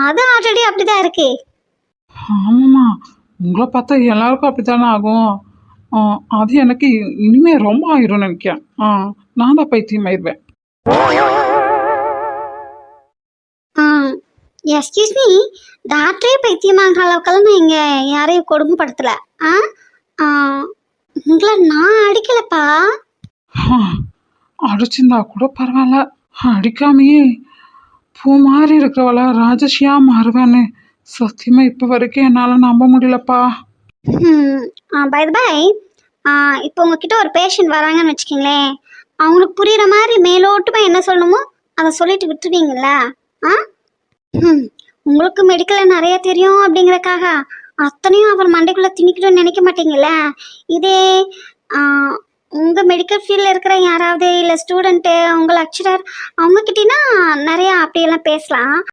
அது ஆல்ரெடி அப்படிதான் இருக்கு. ஆமாம்மா, உங்களை பார்த்தா எல்லாருக்கும் அப்படித்தானே ஆகும். அது எனக்கு இனிமே ரொம்ப ஆயிரும் நினைக்கிறேன். நான் தான் பைத்தியம் ஆயிடுவேன். எஸ்கியூஸ் மீ, டாக்டரே பைத்தியமாகிற அளவுக்கெல்லாம் நான் இங்கே யாரையும் கொடுமைப்படுத்தல. ஆ ஆ, உங்களை நான் அடிக்கலப்பா. அடிச்சிருந்தா கூட பரவாயில்ல, அடிக்காமையே பூ மாதிரி இருக்கிறவள ராஜஸ்ரீயா மாறுவேன்னு சத்தியமா இப்போ வரைக்கும் என்னால் நம்ப முடியலப்பா. பை பை, இப்போ உங்ககிட்ட ஒரு பேஷண்ட் வராங்கன்னு வச்சுக்கிங்களேன், அவங்களுக்கு புரிகிற மாதிரி மேலோட்டமாக என்ன சொல்லணுமோ அதை சொல்லிட்டு விட்டுருவீங்களா? உங்களுக்கு மெடிக்கலில் நிறைய தெரியும் அப்படிங்கிறக்காக அத்தனையும் அவர் மண்டைக்குள்ளே திணிக்கணும்னு நினைக்க மாட்டீங்களா? இதே உங்கள் மெடிக்கல் ஃபீல்டில் இருக்கிற யாராவது இல்லை ஸ்டூடெண்ட்டு உங்கள் லெக்சரர் அவங்கக்கிட்டனா நிறையா அப்படியெல்லாம் பேசலாம்.